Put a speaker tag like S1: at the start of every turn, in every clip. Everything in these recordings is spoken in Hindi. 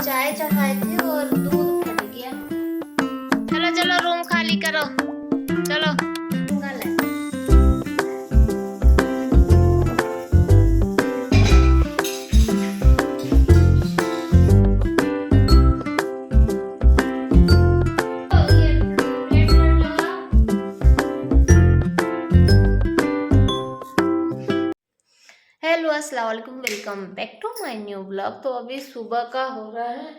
S1: चाय चढ़ाए थे और दूध फट गया। चलो चलो रूम खाली करो, चलो कल है। हेलो अस्सलाम वालेकुम, welcome back to my new blog. तो अभी सुबह का हो रहा है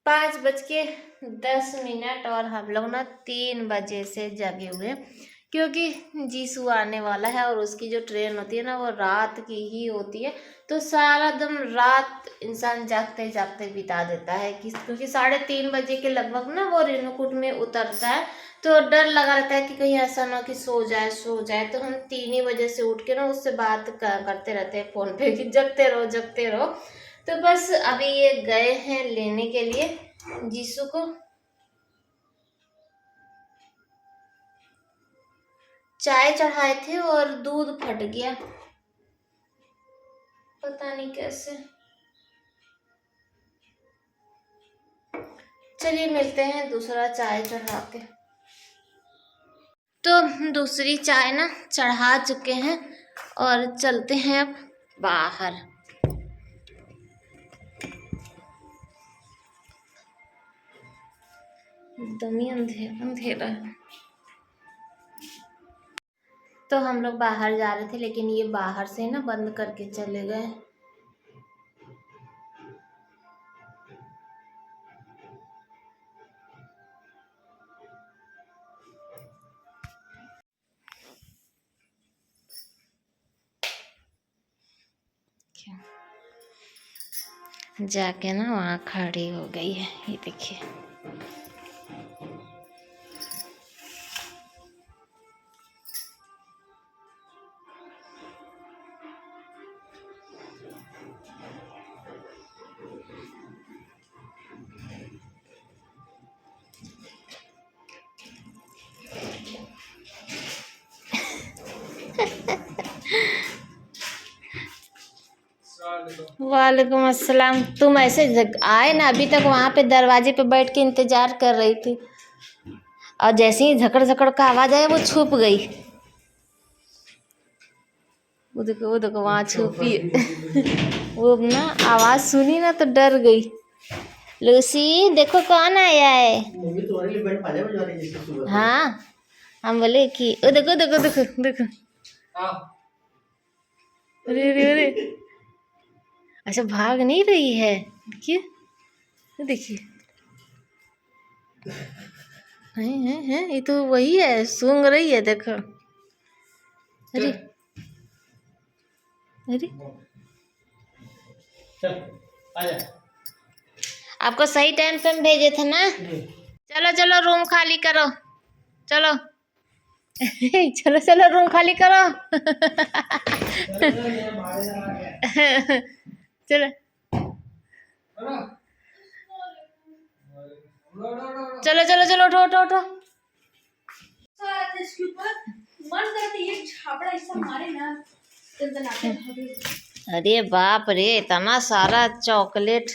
S1: 5:10 और हम लोग ना 3 बजे से जगे हुए हैं, क्योंकि जीसू आने वाला है और उसकी जो ट्रेन होती है ना वो रात की ही होती है। तो सारा दिन रात इंसान जागते जागते बिता देता है क्योंकि 3:30 बजे के लगभग ना वो रेणुकूट में उतरता है। तो डर लगा रहता है कि कहीं ऐसा ना कि सो जाए। तो हम 3 ही बजे से उठ के ना उससे बात करते रहते हैं फ़ोन पे कि जगते रहो। तो बस अभी ये गए हैं लेने के लिए जीसू को। चाय चढ़ाए थे और दूध फट गया, पता नहीं कैसे। चलिए मिलते हैं दूसरा चाय चढ़ा के। तो दूसरी चाय ना चढ़ा चुके हैं और चलते हैं अब बाहर। एकदम ही अंधेरा है। तो हम लोग बाहर जा रहे थे, लेकिन ये बाहर से ना बंद करके चले गए। जाके ना वहाँ खड़ी हो गई है, ये देखिए। वालेकुम अस्सलाम। तुम ऐसे आए ना, अभी तक वहाँ पे दरवाजे पे बैठ के इंतजार कर रही थी और जैसे ही झकड़ का आवाज आया वो छुप गई। वो देखो वहाँ छुपी है। वो ना आवाज सुनी ना तो डर गई। लूसी देखो कौन आया है। हाँ हम बोले कि ओ देखो। अरे अच्छा भाग नहीं रही है, देखिए है ये तो वही है, सूंघ रही है, देखो। अरे आपको सही टाइम पे भेजे थे ना। चलो रूम खाली करो, चलो। चलो रूम खाली करो। चलो उठो। अरे बाप रे, इतना सारा चॉकलेट।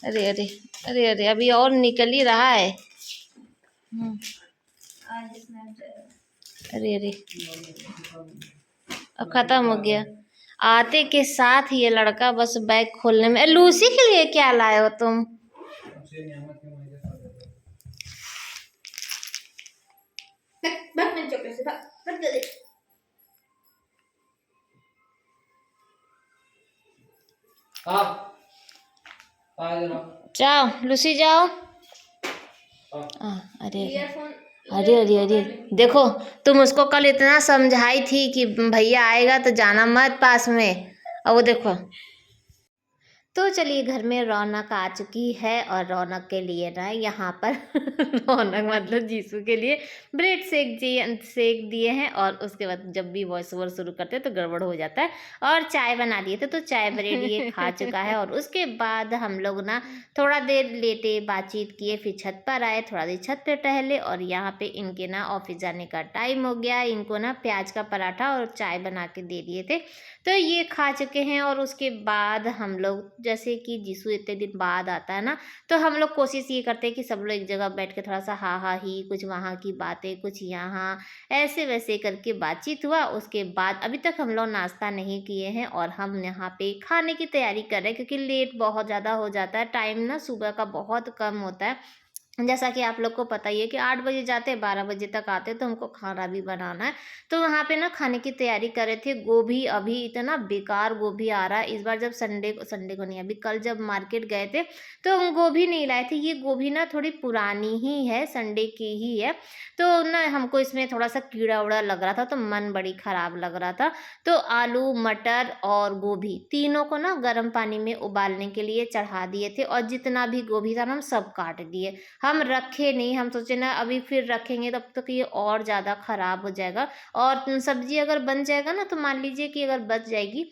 S1: अरे अभी और निकल ही रहा है। अरे अब खत्म हो गया। आते के साथ ये लड़का बस बैग खोलने में। लूसी के लिए क्या लाए हो तुम? जाओ लूसी जाओ। अरे देखो, तुम उसको कल इतना समझाई थी कि भैया आएगा तो जाना मत पास में, और वो देखो। तो चलिए घर में रौनक आ चुकी है और रौनक के लिए ना यहाँ पर रौनक मतलब जीसू के लिए ब्रेड सेक दिए हैं। और उसके बाद जब भी वॉइस ओवर शुरू करते हैं तो गड़बड़ हो जाता है। और चाय बना दिए थे, तो चाय ब्रेड ये खा चुका है। और उसके बाद हम लोग ना थोड़ा देर लेटे बातचीत किए, फिर छत पर आए, थोड़ा देर छत पे टहले। और यहाँ पे इनके ना ऑफिस जाने का टाइम हो गया। इनको ना प्याज का पराठा और चाय बना के दे दिए थे, तो ये खा चुके हैं। और उसके बाद हम लोग जैसे कि जीसू इतने दिन बाद आता है ना, तो हम लोग कोशिश ये करते हैं कि सब लोग एक जगह बैठ के थोड़ा सा हा हा ही, कुछ वहाँ की बातें, कुछ यहाँ, ऐसे वैसे करके बातचीत हुआ। उसके बाद अभी तक हम लोग नाश्ता नहीं किए हैं और हम यहाँ पे खाने की तैयारी कर रहे हैं, क्योंकि लेट बहुत ज़्यादा हो जाता है, टाइम ना सुबह का बहुत कम होता है। जैसा कि आप लोग को पता ही है कि 8 बजे जाते हैं, 12 बजे तक आते हैं, तो हमको खाना भी बनाना है। तो वहाँ पे ना खाने की तैयारी कर रहे थे। गोभी अभी इतना बेकार गोभी आ रहा है इस बार। जब संडे को नहीं, अभी कल जब मार्केट गए थे तो हम गोभी नहीं लाए थे। ये गोभी ना थोड़ी पुरानी ही है, संडे की ही है, तो ना हमको इसमें थोड़ा सा कीड़ा उड़ा लग रहा था, तो मन बड़ी खराब लग रहा था। तो आलू, मटर और गोभी तीनों को ना गर्म पानी में उबालने के लिए चढ़ा दिए थे, और जितना भी गोभी था ना हम सब काट दिए। हम रखे नहीं, हम सोचे ना अभी फिर रखेंगे तब तक ये और ज़्यादा ख़राब हो जाएगा। और सब्ज़ी अगर बन जाएगा ना, तो मान लीजिए कि अगर बच जाएगी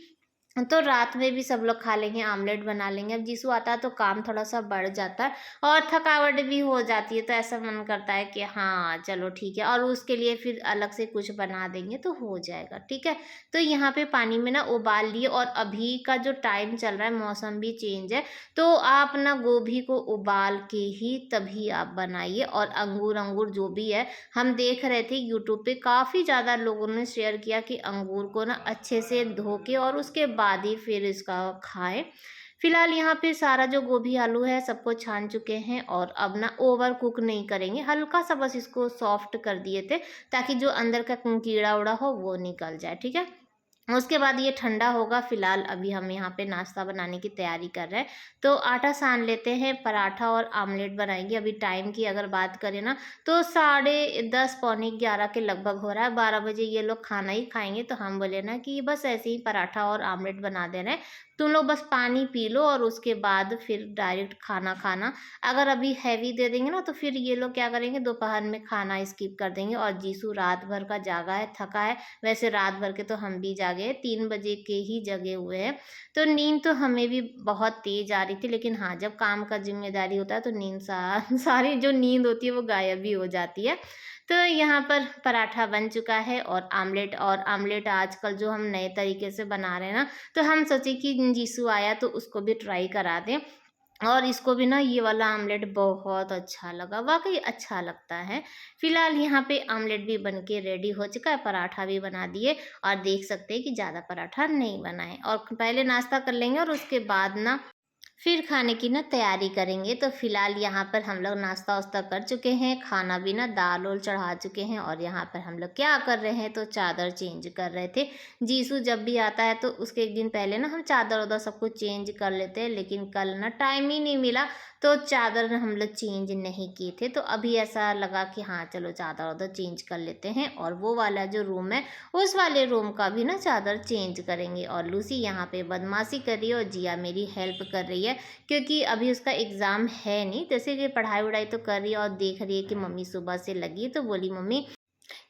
S1: तो रात में भी सब लोग खा लेंगे, आमलेट बना लेंगे। अब जीसू आता है तो काम थोड़ा सा बढ़ जाता है और थकावट भी हो जाती है, तो ऐसा मन करता है कि हाँ चलो ठीक है, और उसके लिए फिर अलग से कुछ बना देंगे तो हो जाएगा, ठीक है। तो यहाँ पे पानी में ना उबाल लिए, और अभी का जो टाइम चल रहा है, मौसम भी चेंज है, तो आप ना गोभी को उबाल के ही तभी आप बनाइए। और अंगूर जो भी है, हम देख रहे थे यूट्यूब पे काफ़ी ज़्यादा लोगों ने शेयर किया कि अंगूर को ना अच्छे से धो के और उसके बाद ही फिर इसका खाएं। फिलहाल यहाँ पे सारा जो गोभी आलू है सबको छान चुके हैं, और अब ना ओवर कुक नहीं करेंगे, हल्का सा बस इसको सॉफ्ट कर दिए थे, ताकि जो अंदर का कीड़ा उड़ा हो वो निकल जाए, ठीक है। उसके बाद ये ठंडा होगा। फिलहाल अभी हम यहाँ पे नाश्ता बनाने की तैयारी कर रहे हैं, तो आटा सान लेते हैं, पराठा और आमलेट बनाएंगे। अभी टाइम की अगर बात करें ना, तो 10:30 पौने 11 के लगभग हो रहा है। 12 बजे ये लोग खाना ही खाएंगे, तो हम बोले ना कि बस ऐसे ही पराठा और आमलेट बना दे रहे हैं, तुम लोग बस पानी पी लो और उसके बाद फिर डायरेक्ट खाना खाना। अगर अभी हैवी दे देंगे ना, तो फिर ये लोग क्या करेंगे, दोपहर में खाना स्किप कर देंगे। और जीसू रात भर का जागा है, थका है। वैसे रात भर के तो हम भी जागे हैं, 3 बजे के ही जगे हुए हैं, तो नींद तो हमें भी बहुत तेज आ रही थी। लेकिन हाँ, जब काम का जिम्मेदारी होता है तो नींद सारी जो नींद होती है वो गायब भी हो जाती है। तो यहाँ पर पराठा बन चुका है, और आमलेट आजकल जो हम नए तरीके से बना रहे हैं ना, तो हम सोचे कि जीसू आया तो उसको भी ट्राई करा दें। और इसको भी ना ये वाला आमलेट बहुत अच्छा लगा, वाकई अच्छा लगता है। फिलहाल यहाँ पे आमलेट भी बन के रेडी हो चुका है, पराठा भी बना दिए, और देख सकते हैं कि ज़्यादा पराठा नहीं बना है। और पहले नाश्ता कर लेंगे और उसके बाद ना फिर खाने की ना तैयारी करेंगे। तो फिलहाल यहाँ पर हम लोग नाश्ता वास्ता कर चुके हैं, खाना भी ना दाल उल चढ़ा चुके हैं, और यहाँ पर हम लोग क्या कर रहे हैं, तो चादर चेंज कर रहे थे। जीसू जब भी आता है तो उसके एक दिन पहले ना हम चादर उधर सब कुछ चेंज कर लेते हैं, लेकिन कल ना टाइम ही नहीं मिला, तो चादर हम लोग चेंज नहीं किए थे। तो अभी ऐसा लगा कि हाँ चलो चादर उधर चेंज कर लेते हैं, और वो वाला जो रूम है उस वाले रूम का भी ना चादर चेंज करेंगे। और लूसी यहाँ पे बदमाशी कर रही है, और जिया मेरी हेल्प कर रही है, क्योंकि अभी उसका एग्ज़ाम है नहीं, जैसे कि पढ़ाई वढ़ाई तो कर रही है, और देख रही है कि मम्मी सुबह से लगी, तो बोली मम्मी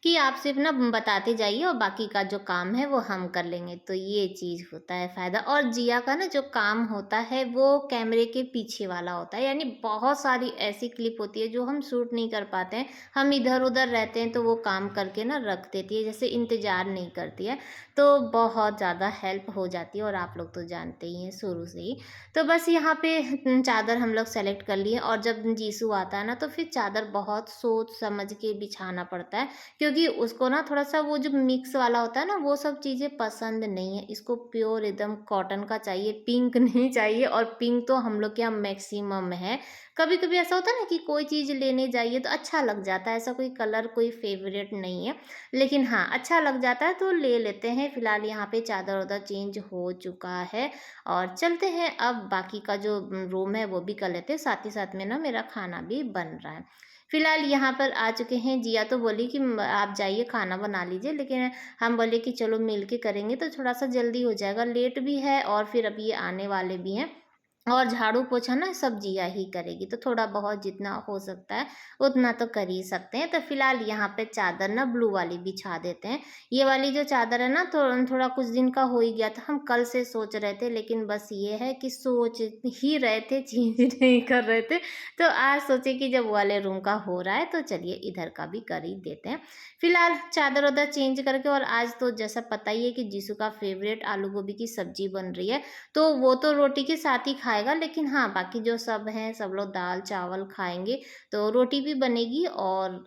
S1: कि आप सिर्फ ना बताते जाइए और बाकी का जो काम है वो हम कर लेंगे। तो ये चीज़ होता है फ़ायदा। और जिया का ना जो काम होता है वो कैमरे के पीछे वाला होता है, यानी बहुत सारी ऐसी क्लिप होती है जो हम शूट नहीं कर पाते हैं, हम इधर उधर रहते हैं, तो वो काम करके ना रख देती है, जैसे इंतज़ार नहीं करती है, तो बहुत ज़्यादा हेल्प हो जाती है। और आप लोग तो जानते ही हैं शुरू से ही। तो बस यहाँ पे चादर हम लोग सेलेक्ट कर लिए, और जब जीसू आता है ना, तो फिर चादर बहुत सोच समझ के बिछाना पड़ता है, क्योंकि उसको ना थोड़ा सा वो जो मिक्स वाला होता है ना, वो सब चीज़ें पसंद नहीं है। इसको प्योर एकदम कॉटन का चाहिए, पिंक नहीं चाहिए, और पिंक तो हम लोग के यहाँ मैक्सिमम है। कभी कभी ऐसा होता है ना कि कोई चीज़ लेने जाइए तो अच्छा लग जाता है, ऐसा कोई कलर कोई फेवरेट नहीं है, लेकिन हाँ अच्छा लग जाता है तो ले लेते हैं। फिलहाल यहाँ पे चादर उधर चेंज हो चुका है, और चलते हैं अब बाकी का जो रूम है वो भी कर लेते हैं, साथ ही साथ में ना मेरा खाना भी बन रहा है। फिलहाल यहाँ पर आ चुके हैं। जिया तो बोली कि आप जाइए खाना बना लीजिए, लेकिन हम बोले कि चलो मिल के करेंगे तो थोड़ा सा जल्दी हो जाएगा, लेट भी है और फिर अभी ये आने वाले भी हैं, और झाड़ू पोछा ना सब जिया ही करेगी, तो थोड़ा बहुत जितना हो सकता है उतना तो कर ही सकते हैं। तो फिलहाल यहाँ पे चादर ना ब्लू वाली बिछा देते हैं। ये वाली जो चादर है ना तो थोड़ा कुछ दिन का हो ही गया था, हम कल से सोच रहे थे, लेकिन बस ये है कि सोच ही रहे थे, चेंज नहीं कर रहे थे। तो आज सोचे कि जब वाले रूम का हो रहा है तो चलिए इधर का भी कर ही देते हैं। फिलहाल चादर उधर चेंज करके, और आज तो जैसा पता ही है कि जीसू का फेवरेट आलू गोभी की सब्जी बन रही है, तो वो तो रोटी के साथ ही खाएगा, लेकिन हाँ बाकी जो सब हैं सब लोग दाल चावल खाएंगे, तो रोटी भी बनेगी और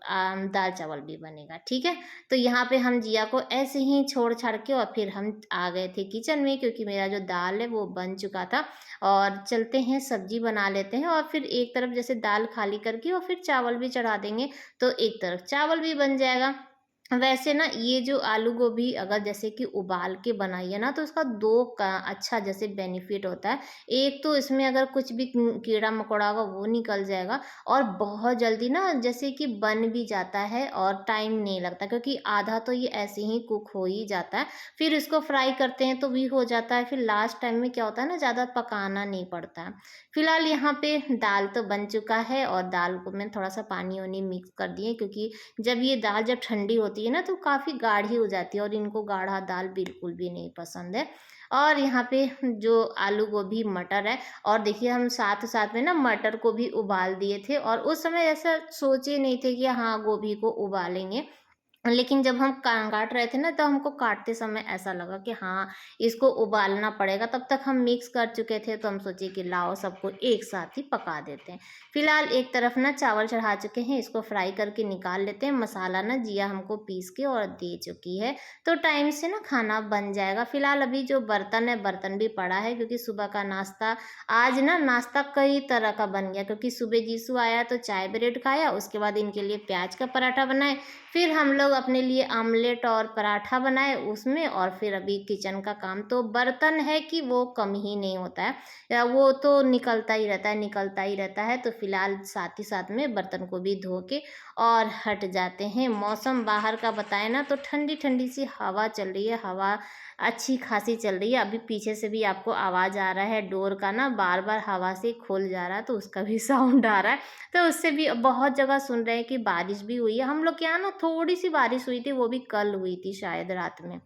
S1: दाल चावल भी बनेगा, ठीक है। तो यहाँ पे हम जिया को ऐसे ही छोड़ छाड़ के और फिर हम आ गए थे किचन में, क्योंकि मेरा जो दाल है वो बन चुका था। और चलते हैं सब्जी बना लेते हैं, और फिर एक तरफ जैसे दाल खाली करके और फिर चावल भी चढ़ा देंगे, तो एक तरफ चावल भी बन जाएगा। वैसे ना ये जो आलू गोभी अगर जैसे कि उबाल के बनाइए ना, तो उसका दो का अच्छा जैसे बेनिफिट होता है। एक तो इसमें अगर कुछ भी कीड़ा मकोड़ा होगा वो निकल जाएगा, और बहुत जल्दी ना जैसे कि बन भी जाता है और टाइम नहीं लगता, क्योंकि आधा तो ये ऐसे ही कुक हो ही जाता है। फिर इसको फ्राई करते हैं तो भी हो जाता है, फिर लास्ट टाइम में क्या होता है ना, ज़्यादा पकाना नहीं पड़ता है। फिलहाल यहाँ पे दाल तो बन चुका है, और दाल को मैं थोड़ा सा पानी वानी मिक्स कर दिए, क्योंकि जब ये दाल जब ठंडी होती है ना तो काफ़ी गाढ़ी हो जाती है, और इनको गाढ़ा दाल बिल्कुल भी नहीं पसंद है। और यहाँ पे जो आलू गोभी मटर है, और देखिए हम साथ साथ में ना मटर को भी उबाल दिए थे, और उस समय ऐसा सोचे नहीं थे कि हाँ गोभी को उबालेंगे। लेकिन जब हम काट रहे थे ना, तो हमको काटते समय ऐसा लगा कि हाँ इसको उबालना पड़ेगा। तब तक हम मिक्स कर चुके थे, तो हम सोचे कि लाओ सबको एक साथ ही पका देते हैं। फिलहाल एक तरफ ना चावल चढ़ा चुके हैं, इसको फ्राई करके निकाल लेते हैं। मसाला ना जिया हमको पीस के और दे चुकी है, तो टाइम से ना खाना बन जाएगा। फिलहाल अभी जो बर्तन है, बर्तन भी पड़ा है, क्योंकि सुबह का नाश्ता आज ना नाश्ता कई तरह का बन गया, क्योंकि सुबह जीसू आया तो चाय ब्रेड खाया, उसके बाद इनके लिए प्याज का पराठा बनाए, फिर हम लोग अपने लिए आमलेट और पराठा बनाए उसमें, और फिर अभी किचन का काम तो बर्तन है कि वो कम ही नहीं होता है, या वो तो निकलता ही रहता है, निकलता ही रहता है। तो फिलहाल साथ ही साथ में बर्तन को भी धो के और हट जाते हैं। मौसम बाहर का बताए ना तो ठंडी ठंडी सी हवा चल रही है, हवा अच्छी खासी चल रही है। अभी पीछे से भी आपको आवाज़ आ रहा है डोर का ना, बार बार हवा से खुल जा रहा है, तो उसका भी साउंड आ रहा है। तो उससे भी बहुत जगह सुन रहे हैं कि बारिश भी हुई है। हम लोग के यहाँ ना थोड़ी सी बारिश हुई थी, वो भी कल हुई थी शायद रात में,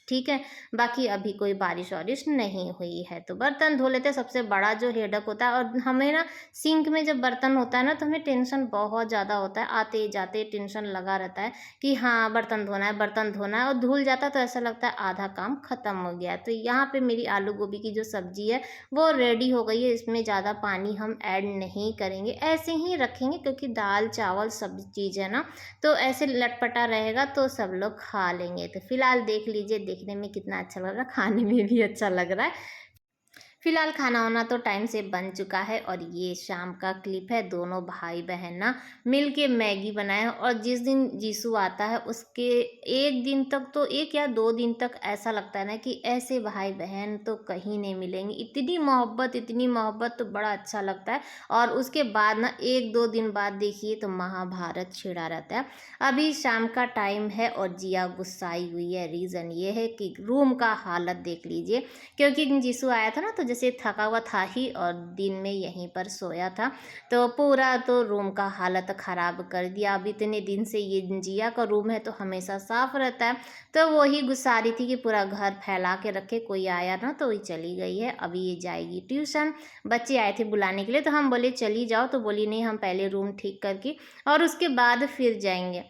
S1: ठीक है। बाकी अभी कोई बारिश वारिश नहीं हुई है। तो बर्तन धो लेते हैं, सबसे बड़ा जो हेडक होता है। और हमें ना सिंक में जब बर्तन होता है ना, तो हमें टेंशन बहुत ज़्यादा होता है, आते जाते टेंशन लगा रहता है कि हाँ बर्तन धोना है, बर्तन धोना है, और धुल जाता है तो ऐसा लगता है आधा काम ख़त्म हो गया है। तो यहाँ पे मेरी आलू गोभी की जो सब्ज़ी है वो रेडी हो गई है। इसमें ज़्यादा पानी हम ऐड नहीं करेंगे, ऐसे ही रखेंगे, क्योंकि दाल चावल सब चीज़ है ना, तो ऐसे लटपटा रहेगा तो सब लोग खा लेंगे। तो फिलहाल देख लीजिए, देखने में कितना अच्छा लग रहा है, खाने में भी अच्छा लग रहा है। फिलहाल खाना वाना तो टाइम से बन चुका है, और ये शाम का क्लिप है। दोनों भाई बहन ना मिल के मैगी बनाए, और जिस दिन जीसू आता है उसके एक दिन तक तो, एक या 2 दिन तक ऐसा लगता है ना कि ऐसे भाई बहन तो कहीं नहीं मिलेंगे। इतनी मोहब्बत, इतनी मोहब्बत, तो बड़ा अच्छा लगता है। और उसके बाद ना 1-2 दिन बाद देखिए तो महाभारत छिड़ा रहता है। अभी शाम का टाइम है और जिया गुस्साई हुई है। रीज़न ये है कि रूम का हालत देख लीजिए, क्योंकि जीसू आया था ना तो जैसे थका हुआ था ही, और दिन में यहीं पर सोया था, तो पूरा तो रूम का हालत ख़राब कर दिया। अब इतने दिन से ये जिया का रूम है तो हमेशा साफ़ रहता है, तो वही गुस्सा रही थी कि पूरा घर फैला के रखे, कोई आया ना तो ये चली गई है। अभी ये जाएगी ट्यूशन। बच्चे आए थे बुलाने के लिए, तो हम बोले चली जाओ, तो बोली नहीं हम पहले रूम ठीक करके और उसके बाद फिर जाएंगे।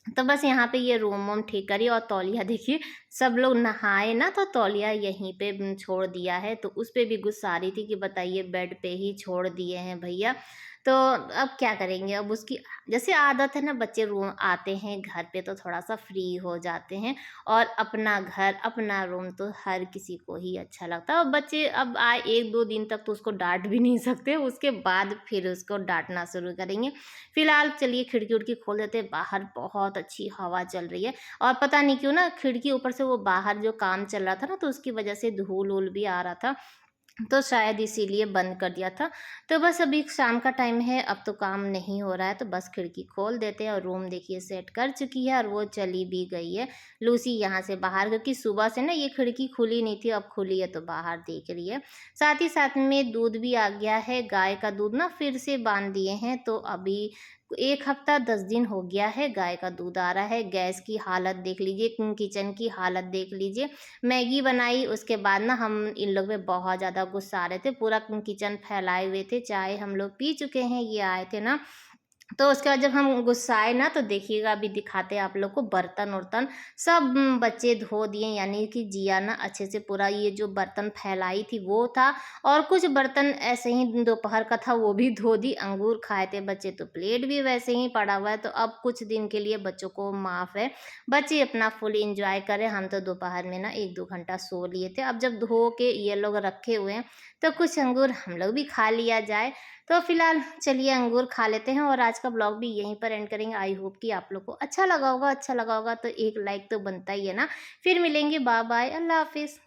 S1: तो बस यहाँ पे ये रूम वूम ठीक करी, और तौलिया देखिए सब लोग नहाए ना तो तौलिया यहीं पे छोड़ दिया है, तो उस पे भी गुस्सा आ रही थी कि बताइए बेड पे ही छोड़ दिए हैं भैया। तो अब क्या करेंगे, अब उसकी जैसे आदत है ना, बच्चे रूम आते हैं घर पे तो थोड़ा सा फ्री हो जाते हैं, और अपना घर अपना रूम तो हर किसी को ही अच्छा लगता है। और बच्चे अब आए 1-2 दिन तक तो उसको डांट भी नहीं सकते, उसके बाद फिर उसको डांटना शुरू करेंगे। फिलहाल चलिए खिड़की उड़की खोल देते हैं, बाहर बहुत अच्छी हवा चल रही है। और पता नहीं क्यों ना खिड़की ऊपर से वो बाहर जो काम चल रहा था ना, तो उसकी वजह से धूल वूल भी आ रहा था, तो शायद इसीलिए बंद कर दिया था। तो बस अभी शाम का टाइम है, अब तो काम नहीं हो रहा है, तो बस खिड़की खोल देते हैं। और रूम देखिए सेट कर चुकी है और वो चली भी गई है लूसी यहाँ से बाहर, क्योंकि सुबह से ना ये खिड़की खुली नहीं थी, अब खुली है तो बाहर देख रही है। साथ ही साथ में दूध भी आ गया है, गाय का दूध ना फिर से बांध दिए हैं, तो अभी 1 हफ्ता 10 दिन हो गया है गाय का दूध आ रहा है। गैस की हालत देख लीजिए, किचन की हालत देख लीजिए। मैगी बनाई, उसके बाद ना हम इन लोग पे बहुत ज़्यादा गुस्सा आ रहे थे, पूरा किचन फैलाए हुए थे। चाय हम लोग पी चुके हैं, ये आए थे ना, तो उसके बाद जब हम गुस्साए ना, तो देखिएगा अभी दिखाते हैं आप लोग को, बर्तन उर्तन सब बच्चे धो दिए, यानी कि जिया ना अच्छे से पूरा ये जो बर्तन फैलाई थी वो था, और कुछ बर्तन ऐसे ही दोपहर का था वो भी धो दी। अंगूर खाए थे बच्चे तो प्लेट भी वैसे ही पड़ा हुआ है। तो अब कुछ दिन के लिए बच्चों को माफ़ है, बच्चे अपना फुल इंजॉय करें। हम तो दोपहर में ना 1-2 घंटा सो लिए थे। अब जब धो के ये लोग रखे हुए हैं तो कुछ अंगूर हम लोग भी खा लिया जाए। तो फिलहाल चलिए अंगूर खा लेते हैं, और आज का ब्लॉग भी यहीं पर एंड करेंगे। आई होप कि आप लोग को अच्छा लगा होगा तो एक लाइक तो बनता ही है ना। फिर मिलेंगे, बाय बाय, अल्लाह हाफिज़।